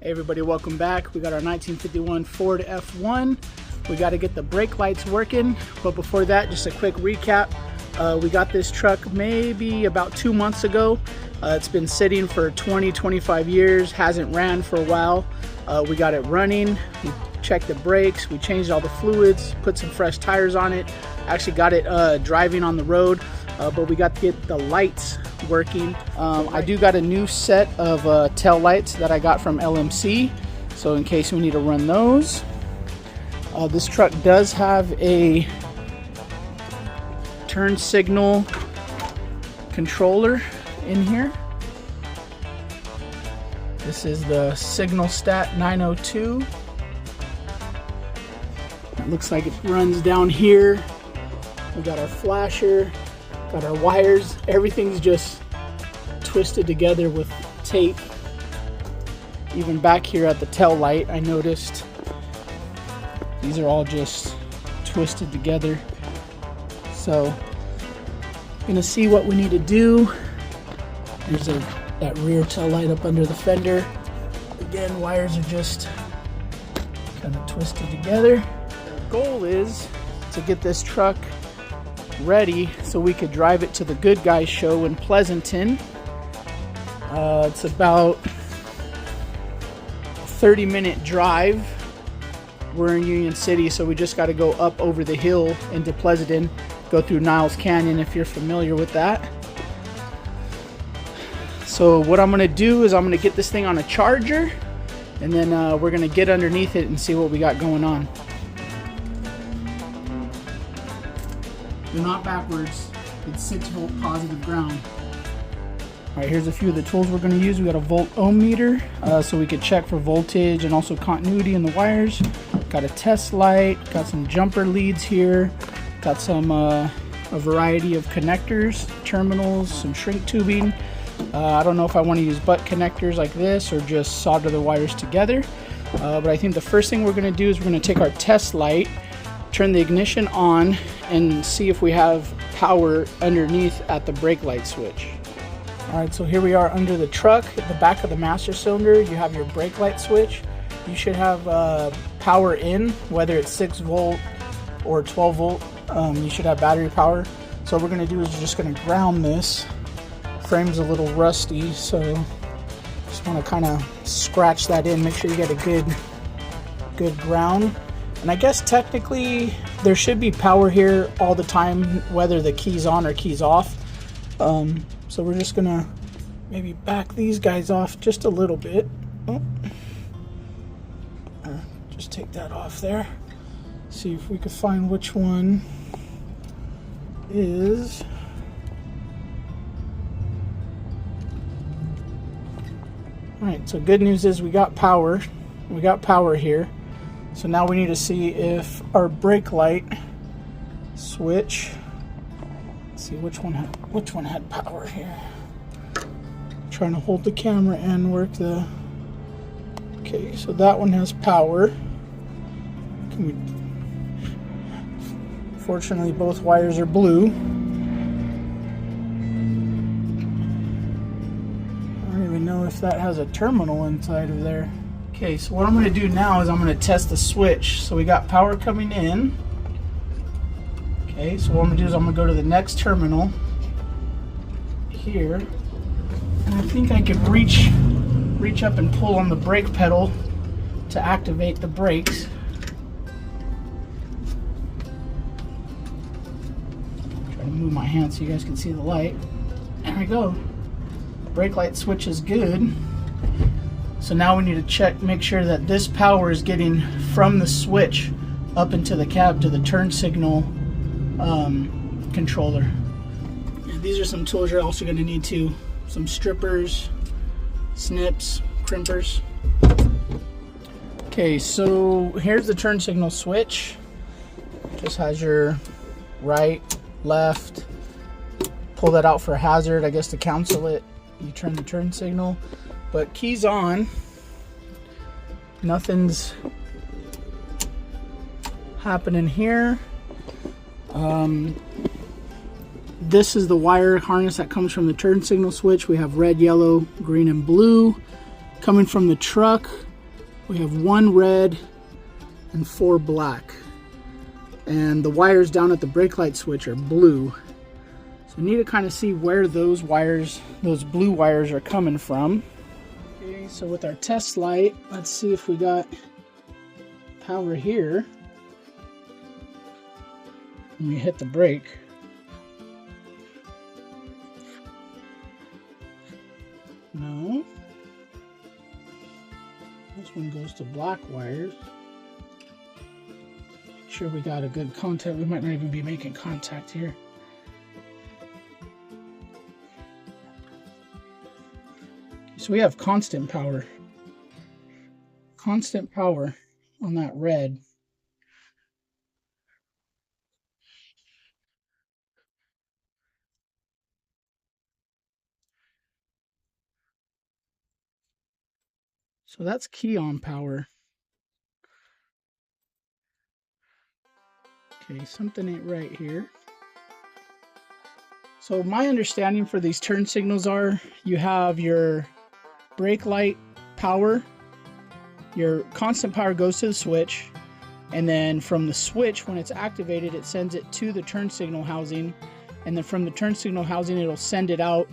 Hey everybody, welcome back. We got our 1951 Ford F-1. We got to get the brake lights working, but before that, just a quick recap. We got this truck maybe about 2 months ago. It's been sitting for 20-25 years, hasn't ran for a while. We got it running, we checked the brakes, we changed all the fluids, put some fresh tires on it, actually got it driving on the road, but we got to get the lights working. I do got a new set of tail lights that I got from LMC, so in case we need to run those. This truck does have a turn signal controller in here. This is the Signal Stat 902. It looks like it runs down here. We got our flasher, got our wires. Everything's just twisted together with tape. Even back here at the tail light, I noticed these are all just twisted together. So gonna see what we need to do. There's that rear tail light up under the fender. Again, wires are just kind of twisted together. Our goal is to get this truck ready so we could drive it to the Good Guys show in Pleasanton. It's about a 30-minute drive. We're in Union City, so we just got to go up over the hill into Pleasanton, go through Niles Canyon if you're familiar with that. So what I'm going to do is I'm going to get this thing on a charger, and then we're going to get underneath it and see what we got going on. They're not backwards. It's 6-volt positive ground. All right, here's a few of the tools we're going to use. We got a volt ohm meter, so we could check for voltage and also continuity in the wires. Got a test light, got some jumper leads here, got some a variety of connectors, terminals, some shrink tubing. I don't know if I want to use butt connectors like this or just solder the wires together. But I think the first thing we're going to do is we're going to take our test light, turn the ignition on, and see if we have power underneath at the brake light switch. Alright, so here we are under the truck. At the back of the master cylinder, you have your brake light switch. You should have power in, whether it's 6 volt or 12 volt. You should have battery power. So what we're going to do is we're just going to ground this. Frame's a little rusty, so just want to kind of scratch that in, make sure you get a good ground. And I guess technically there should be power here all the time, whether the key's on or key's off. So we're just gonna maybe back these guys off just a little bit. Oh. Just take that off there. See if we could find which one is. Alright, so good news is we got power. We got power here. So now we need to see if our brake light switch, let's see which one had power here. Trying to hold the camera and work the, okay, so that one has power. Fortunately both wires are blue. I don't even know if that has a terminal inside of there. Okay, so what I'm going to do now is I'm going to test the switch. So we got power coming in. Okay, so what I'm going to do is I'm going to go to the next terminal here. And I think I could reach up and pull on the brake pedal to activate the brakes. Try to move my hand so you guys can see the light. There we go. Brake light switch is good. So now we need to check, make sure that this power is getting from the switch up into the cab to the turn signal controller. And these are some tools you're also going to need too. Some strippers, snips, crimpers. Okay, so here's the turn signal switch. Just has your right, left. Pull that out for hazard, I guess, to cancel it. You turn the turn signal. But keys on, nothing's happening here. This is the wire harness that comes from the turn signal switch. We have red, yellow, green, and blue. Coming from the truck, We have 1 red and 4 black. And the wires down at the brake light switch are blue. So we need to kind of see where those wires, those blue wires, are coming from. Okay, so with our test light, let's see if we got power here. When we hit the brake. No. This one goes to black wires. Make sure we got a good contact. We might not even be making contact here. So we have constant power. Constant power on that red. So that's key on power. Okay, something ain't right here. So my understanding for these turn signals are, you have your brake light power, your constant power goes to the switch, and then from the switch, when it's activated, it sends it to the turn signal housing, and then from the turn signal housing, it'll send it out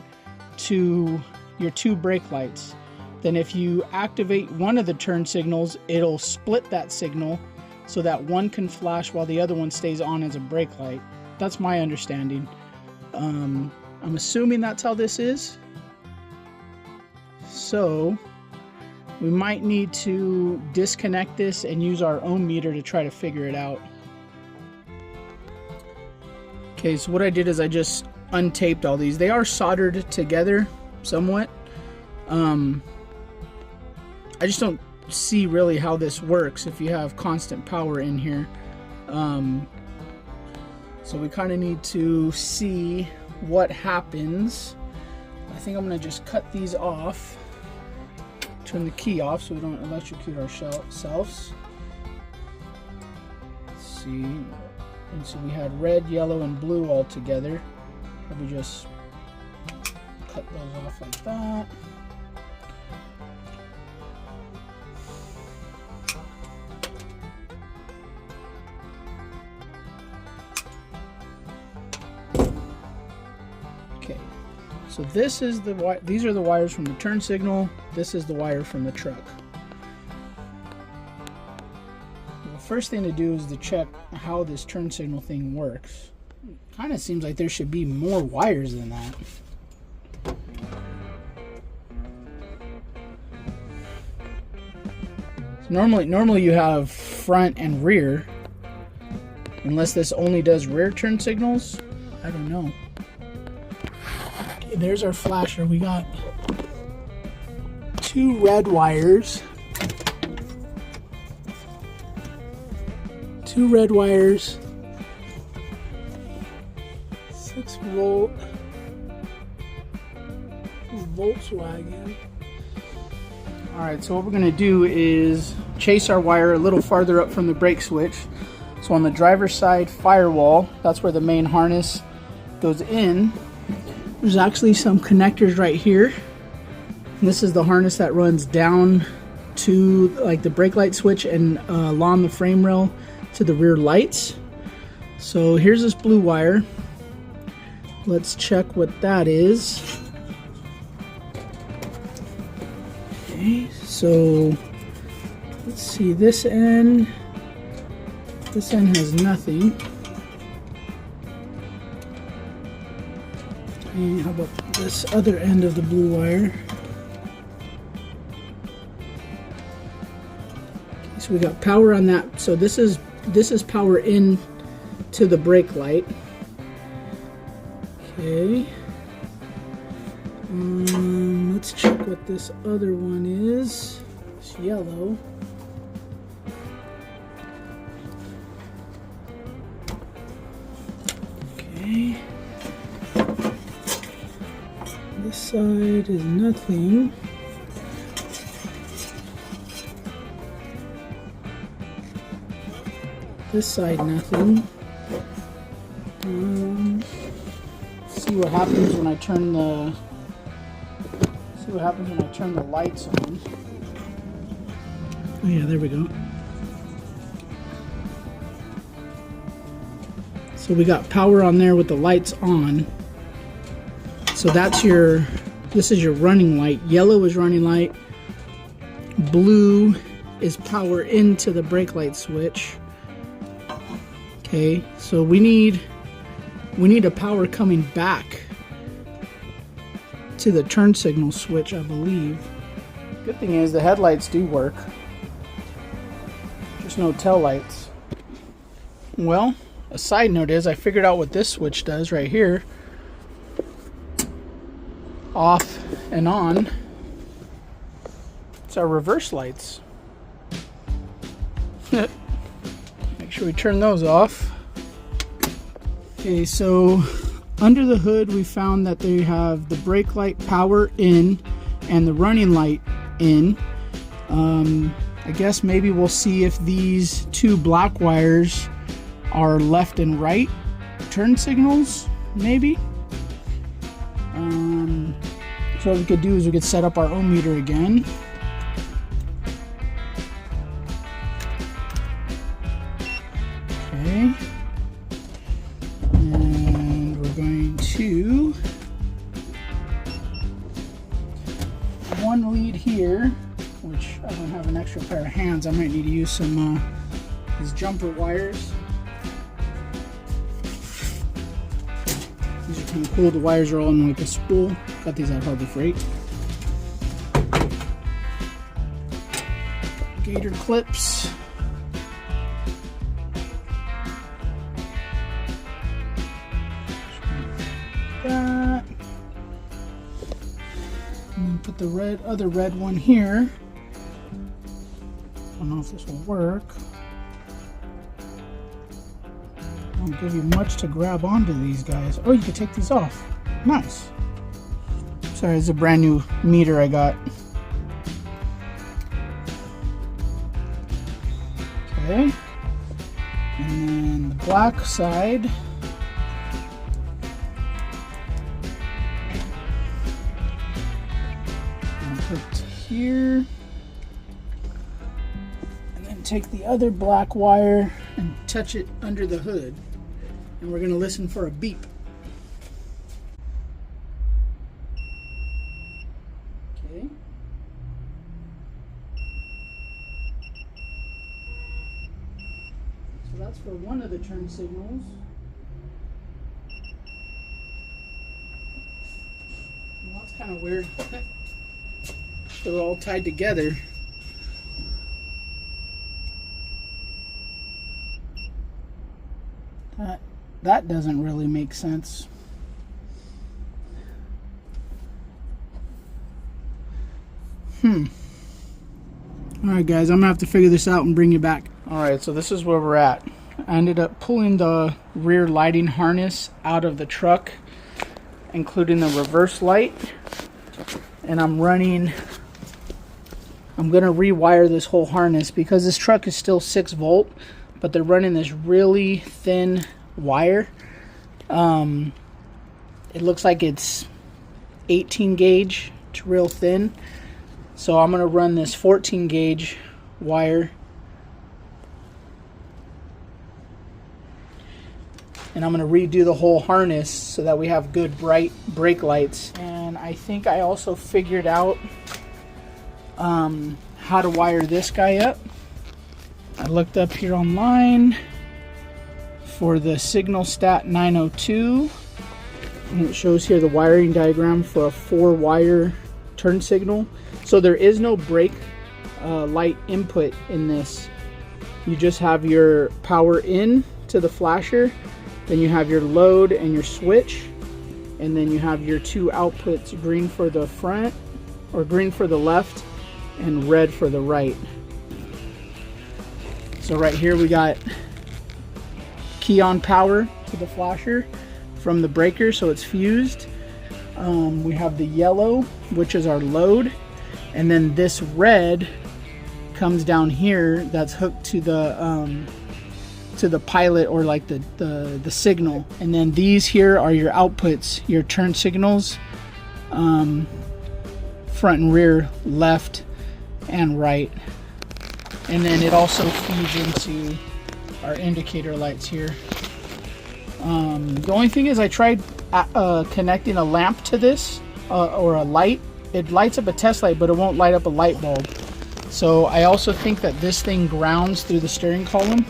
to your 2 brake lights. Then if you activate one of the turn signals, it'll split that signal so that one can flash while the other one stays on as a brake light. That's my understanding. I'm assuming that's how this is. So we might need to disconnect this and use our own meter to try to figure it out. Okay, so what I did is I just untaped all these. They are soldered together somewhat. I just don't see really how this works if you have constant power in here. So we kind of need to see what happens. I think I'm going to just cut these off. Turn the key off so we don't electrocute ourselves. Let's see. And so we had red, yellow, and blue all together. Probably just cut those off like that. Okay, so this is these are the wires from the turn signal. This is the wire from the truck. The first thing to do is to check how this turn signal thing works. Kind of seems like there should be more wires than that. So normally you have front and rear, unless this only does rear turn signals. I don't know. Okay, there's our flasher. We got 2 red wires. 2 red wires. 6-volt Volkswagen. Alright, so what we're going to do is chase our wire a little farther up from the brake switch. So on the driver's side firewall, that's where the main harness goes in. There's actually some connectors right here. And this is the harness that runs down to like the brake light switch and along the frame rail to the rear lights. So here's this blue wire. Let's check what that is. Okay, so let's see, this end has nothing. And how about this other end of the blue wire? Okay, so we got power on that. So this is power in to the brake light. Okay. Let's check what this other one is. It's yellow. Okay. This side is nothing. This side nothing. See what happens when I turn the lights on. Oh yeah, there we go. So we got power on there with the lights on. So that's this is your running light. Yellow is running light. Blue is power into the brake light switch. Okay, so we need a power coming back to the turn signal switch, I believe. Good thing is the headlights do work. Just no tail lights. Well, a side note is I figured out what this switch does right here. Off and on. It's our reverse lights. Make sure we turn those off. Okay, so under the hood we found that they have the brake light power in and the running light in. I guess maybe we'll see if these two black wires are left and right turn signals, maybe. So what we could do is we could set up our ohm meter again. Okay. And we're going to one lead here, which I don't have an extra pair of hands. I might need to use some these jumper wires. These are kind of cool. The wires are all in like a spool. Got these at Harbor Freight. Gator clips. That. And then put the other red one here. I don't know if this will work. Won't give you much to grab onto these guys. Oh, you can take these off. Nice. Sorry, it's a brand new meter I got. Okay. And then the black side. And put here. And then take the other black wire and touch it under the hood. And we're going to listen for a beep. Okay. So that's for one of the turn signals. Well, that's kind of weird. They're all tied together. That doesn't really make sense. Alright guys, I'm gonna have to figure this out and bring you back. Alright, so this is where we're at. I ended up pulling the rear lighting harness out of the truck, including the reverse light. And I'm gonna rewire this whole harness because this truck is still 6 volt, but they're running this really thin wire. It looks like it's 18 gauge. It's real thin. So I'm gonna run this 14 gauge wire, and I'm gonna redo the whole harness so that we have good bright brake lights. And I think I also figured out how to wire this guy up. I looked up here online for the Signalstat 902, and it shows here the wiring diagram for a 4-wire turn signal. So there is no brake light input in this. You just have your power in to the flasher, then you have your load and your switch, and then you have your 2 outputs, green for the front, or green for the left, and red for the right. So right here we got key on power to the flasher from the breaker, so it's fused. We have the yellow, which is our load, and then this red comes down here that's hooked to the pilot, or like the signal. And then these here are your outputs, your turn signals, front and rear, left and right. And then it also feeds into our indicator lights here. The only thing is I tried connecting a lamp to this or a light. It lights up a test light, but it won't light up a light bulb. So I also think that this thing grounds through the steering column.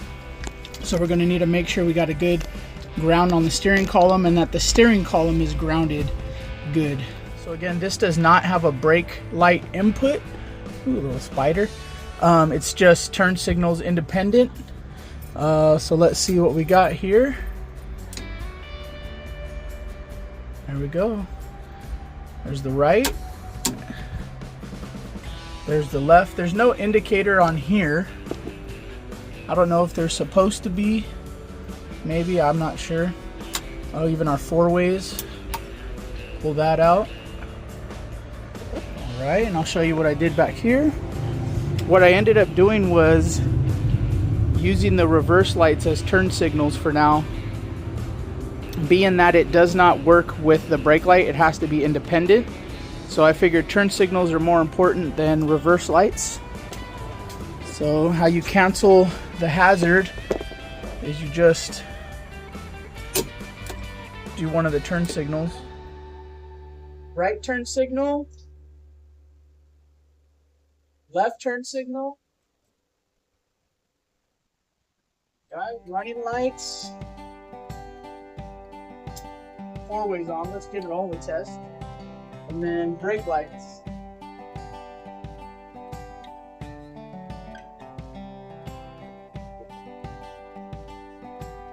So we're going to need to make sure we got a good ground on the steering column and that the steering column is grounded good. So again, this does not have a brake light input. Ooh, a little spider. It's just turn signals independent. So let's see what we got here. There we go. There's the right. There's the left. There's no indicator on here. I don't know if they're supposed to be. Maybe, I'm not sure. Oh, even our four ways. Pull that out. All right, and I'll show you what I did back here. What I ended up doing was using the reverse lights as turn signals for now. Being that it does not work with the brake light, it has to be independent. So I figured turn signals are more important than reverse lights. So how you cancel the hazard is you just do one of the turn signals. Right turn signal, left turn signal, running lights, four ways on, let's give it all a test, and then brake lights.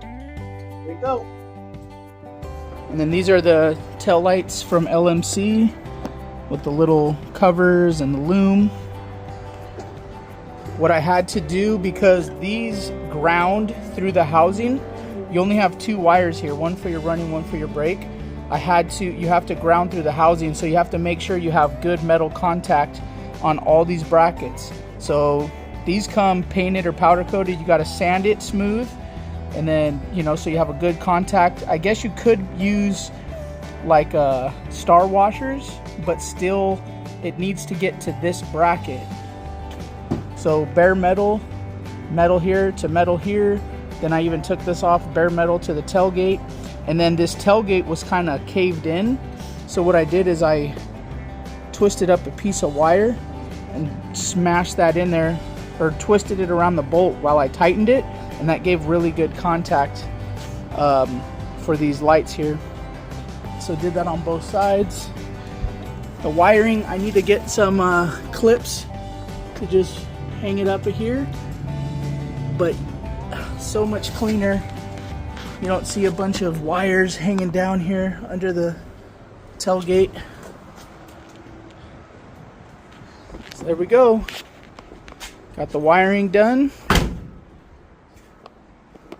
There we go. And then these are the tail lights from LMC with the little covers and the loom. What I had to do, because these ground through the housing, you only have two wires here, one for your running, one for your brake. You have to ground through the housing, so you have to make sure you have good metal contact on all these brackets. So these come painted or powder coated. You got to sand it smooth. And then, you know, so you have a good contact. I guess you could use like star washers, but still it needs to get to this bracket. So bare metal, metal here to metal here. Then I even took this off, bare metal to the tailgate. And then this tailgate was kind of caved in. So what I did is I twisted up a piece of wire and smashed that in there, or twisted it around the bolt while I tightened it. And that gave really good contact for these lights here. So did that on both sides. The wiring, I need to get some clips to just hang it up here. But so much cleaner. You don't see a bunch of wires hanging down here under the tailgate. So there we go. Got the wiring done.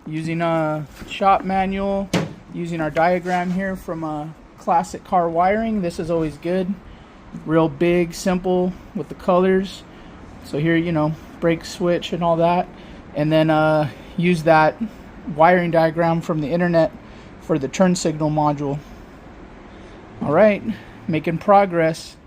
Using a shop manual, using our diagram here from a classic car wiring. This is always good. Real big, simple with the colors. So here, you know, brake switch and all that. And then use that wiring diagram from the internet for the turn signal module. All right, making progress.